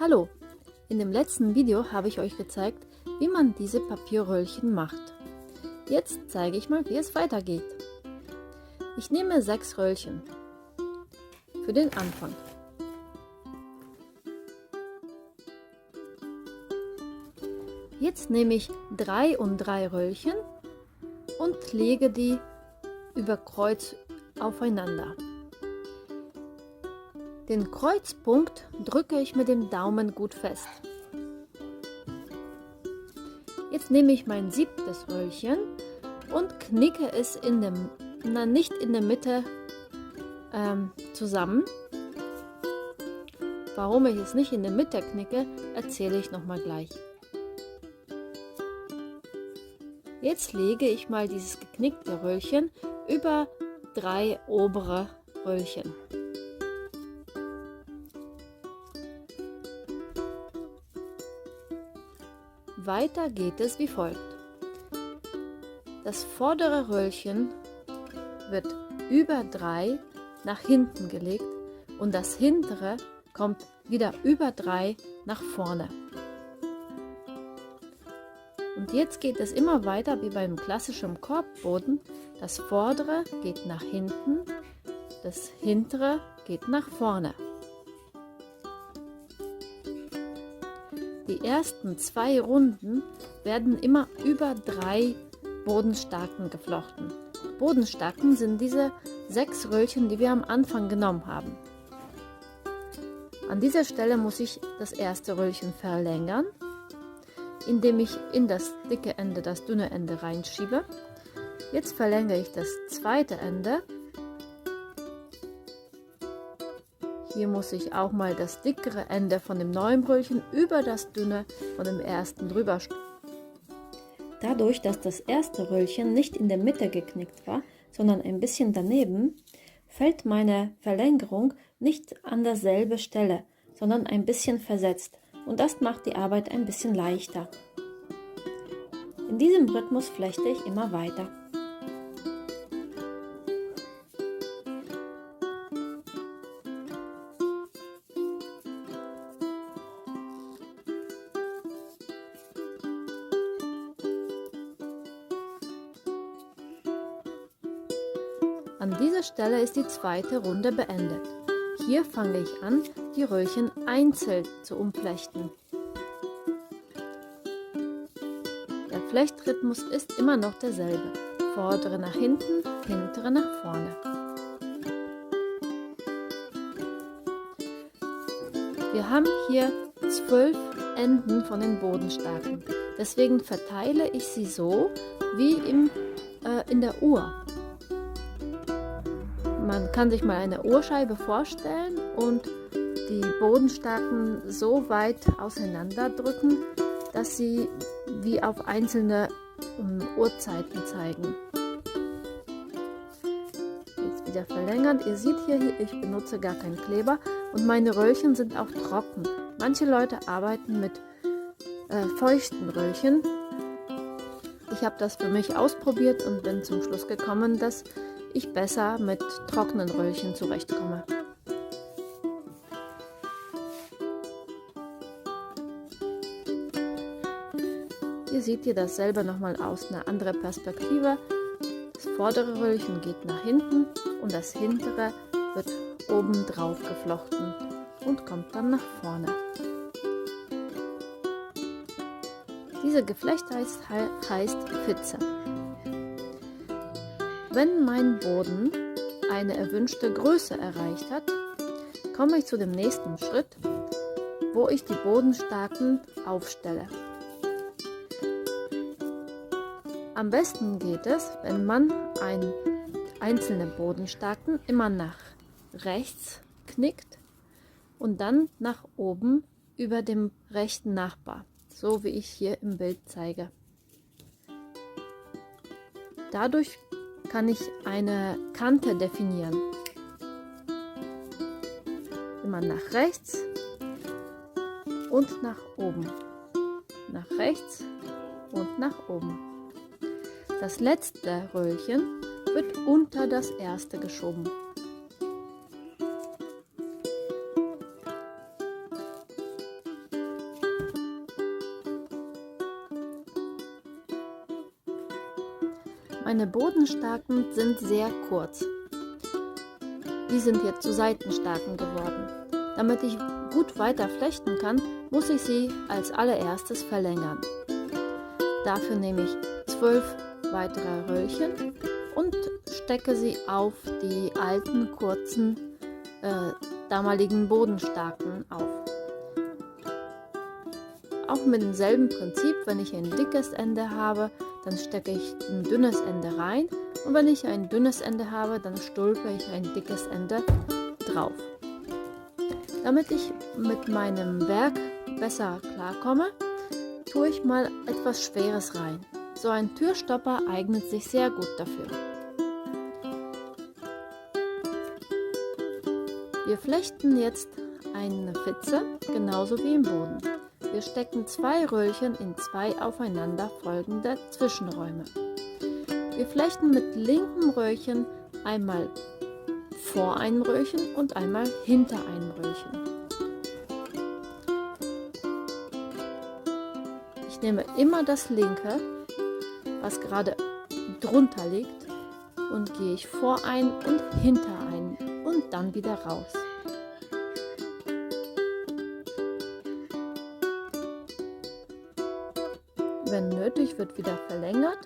Hallo! In dem letzten Video habe ich euch gezeigt, wie man diese Papierröllchen macht. Jetzt zeige ich mal, wie es weitergeht. Ich nehme 6 Röllchen für den Anfang. Jetzt nehme ich 3 und 3 Röllchen und lege die über Kreuz aufeinander. Den Kreuzpunkt drücke ich mit dem Daumen gut fest. Jetzt nehme ich mein 7. Röllchen und knicke es nicht in der Mitte zusammen. Warum ich es nicht in der Mitte knicke, erzähle ich nochmal gleich. Jetzt lege ich mal dieses geknickte Röllchen über 3 obere Röllchen. Weiter geht es wie folgt. Das vordere Röllchen wird über 3 nach hinten gelegt und das hintere kommt wieder über 3 nach vorne. Und jetzt geht es immer weiter wie beim klassischen Korbboden. Das vordere geht nach hinten, das hintere geht nach vorne. Die ersten 2 Runden werden immer über 3 Bodenstaken geflochten. Bodenstaken sind diese 6 Röllchen, die wir am Anfang genommen haben. An dieser Stelle muss ich das erste Röllchen verlängern, indem ich in das dicke Ende das dünne Ende reinschiebe. Jetzt verlängere ich das zweite Ende. Hier muss ich auch mal das dickere Ende von dem neuen Röllchen über das dünne von dem ersten drüber stülpen. Dadurch, dass das erste Röllchen nicht in der Mitte geknickt war, sondern ein bisschen daneben, fällt meine Verlängerung nicht an derselben Stelle, sondern ein bisschen versetzt. Und das macht die Arbeit ein bisschen leichter. In diesem Rhythmus flechte ich immer weiter. An dieser Stelle ist die zweite Runde beendet. Hier fange ich an, die Röllchen einzeln zu umflechten. Der Flechtrhythmus ist immer noch derselbe. Vordere nach hinten, hintere nach vorne. Wir haben hier 12 Enden von den Bodenstaken. Deswegen verteile ich sie so wie in der Uhr. Man kann sich mal eine Uhrscheibe vorstellen und die Bodenstaken so weit auseinander drücken, dass sie wie auf einzelne Uhrzeiten zeigen. Jetzt wieder verlängert. Ihr seht hier, ich benutze gar keinen Kleber und meine Röllchen sind auch trocken. Manche Leute arbeiten mit feuchten Röllchen. Ich habe das für mich ausprobiert und bin zum Schluss gekommen, dass ich besser mit trockenen Röllchen zurechtkomme. Hier seht ihr dasselbe nochmal aus einer anderen Perspektive. Das vordere Röllchen geht nach hinten und das hintere wird oben drauf geflochten und kommt dann nach vorne. Diese Geflecht heißt Fitze. Wenn mein Boden eine erwünschte Größe erreicht hat, komme ich zu dem nächsten Schritt, wo ich die Bodenstaken aufstelle. Am besten geht es, wenn man einzelne Bodenstaken immer nach rechts knickt und dann nach oben über dem rechten Nachbar, so wie ich hier im Bild zeige. Dadurch kann ich eine Kante definieren. Immer nach rechts und nach oben. Nach rechts und nach oben. Das letzte Röllchen wird unter das erste geschoben. Meine Bodenstarken sind sehr kurz. Die sind jetzt zu Seitenstarken geworden. Damit ich gut weiter flechten kann, muss ich sie als allererstes verlängern. Dafür nehme ich 12 weitere Röllchen und stecke sie auf die alten, kurzen, damaligen Bodenstarken auf. Auch mit demselben Prinzip, wenn ich ein dickes Ende habe, dann stecke ich ein dünnes Ende rein und wenn ich ein dünnes Ende habe, dann stülpe ich ein dickes Ende drauf. Damit ich mit meinem Werk besser klarkomme, tue ich mal etwas Schweres rein. So ein Türstopper eignet sich sehr gut dafür. Wir flechten jetzt eine Fitze, genauso wie im Boden. Wir stecken 2 Röllchen in 2 aufeinander folgende Zwischenräume. Wir flechten mit linkem Röllchen einmal vor einem Röllchen und einmal hinter einem Röllchen. Ich nehme immer das linke, was gerade drunter liegt, und gehe ich vor ein und hinter ein und dann wieder raus. Wenn nötig, wird wieder verlängert.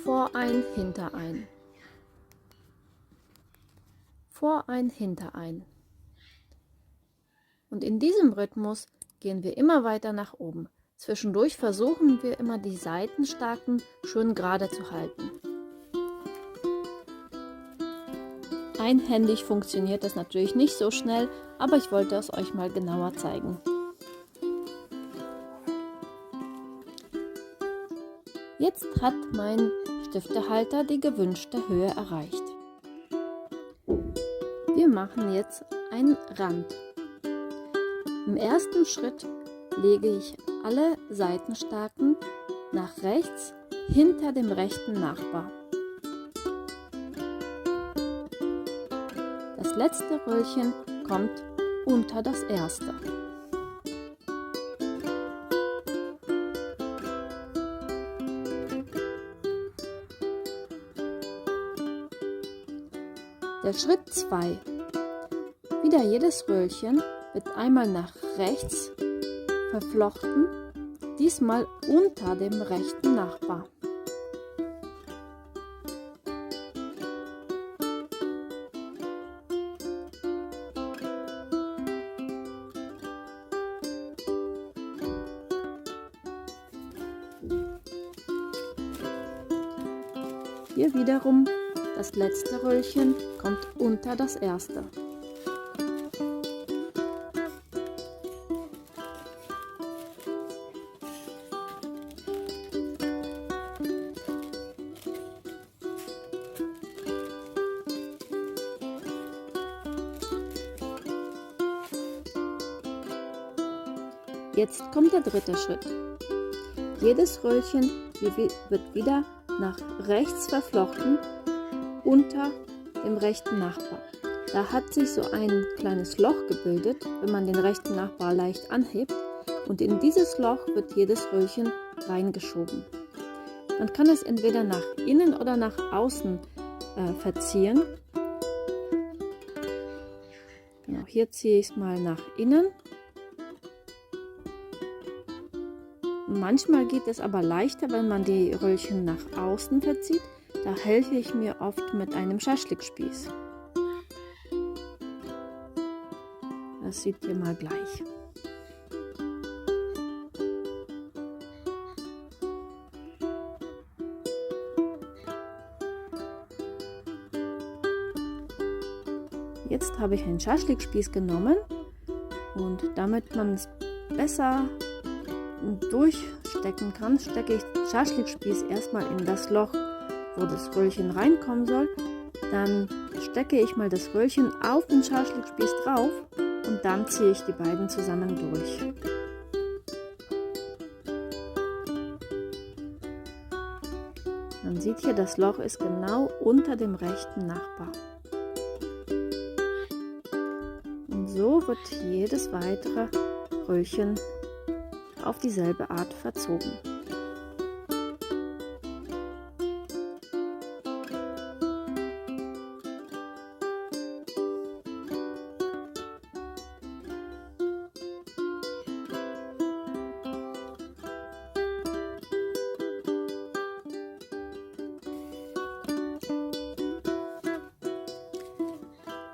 Vor ein, hinter ein. Vor ein, hinter ein. Und in diesem Rhythmus gehen wir immer weiter nach oben. Zwischendurch versuchen wir immer die Seitenstarken schön gerade zu halten. Einhändig funktioniert das natürlich nicht so schnell, aber ich wollte es euch mal genauer zeigen. Jetzt hat mein Stiftehalter die gewünschte Höhe erreicht. Wir machen jetzt einen Rand. Im ersten Schritt lege ich alle Seitenstarken nach rechts hinter dem rechten Nachbar. Das letzte Röllchen kommt unter das erste. Der Schritt 2. Wieder jedes Röllchen wird einmal nach rechts verflochten, diesmal unter dem rechten Nachbar. Hier wiederum das letzte Röllchen kommt unter das erste. Jetzt kommt der dritte Schritt. Jedes Röllchen wird wieder nach rechts verflochten unter dem rechten Nachbar. Da hat sich so ein kleines Loch gebildet, wenn man den rechten Nachbar leicht anhebt, und in dieses Loch wird jedes Röllchen reingeschoben. Man kann es entweder nach innen oder nach außen verziehen. Genau, hier ziehe ich es mal nach innen. Manchmal geht es aber leichter, wenn man die Röllchen nach außen verzieht. Da helfe ich mir oft mit einem Schaschlikspieß. Das seht ihr mal gleich. Jetzt habe ich einen Schaschlikspieß genommen und damit man es besser durchstecken kann, stecke ich den Schaschlikspieß erstmal in das Loch, wo das Röllchen reinkommen soll. Dann stecke ich mal das Röllchen auf den Schaschlikspieß drauf und dann ziehe ich die beiden zusammen durch. Man sieht hier, das Loch ist genau unter dem rechten Nachbar. Und so wird jedes weitere Röllchen auf dieselbe Art verzogen.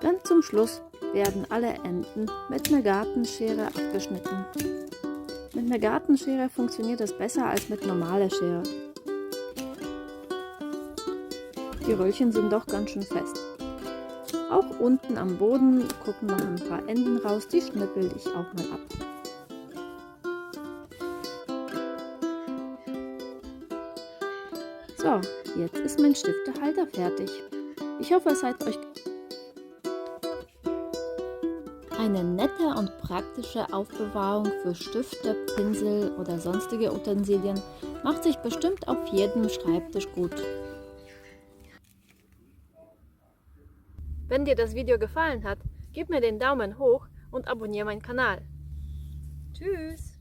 Ganz zum Schluss werden alle Enden mit einer Gartenschere abgeschnitten. Mit einer Gartenschere funktioniert das besser als mit normaler Schere. Die Röllchen sind doch ganz schön fest. Auch unten am Boden gucken noch ein paar Enden raus, die schnippel ich auch mal ab. So, jetzt ist mein Stiftehalter fertig. Ich hoffe, es hat euch eine nette und praktische Aufbewahrung für Stifte, Pinsel oder sonstige Utensilien macht sich bestimmt auf jedem Schreibtisch gut. Wenn dir das Video gefallen hat, gib mir den Daumen hoch und abonniere meinen Kanal. Tschüss!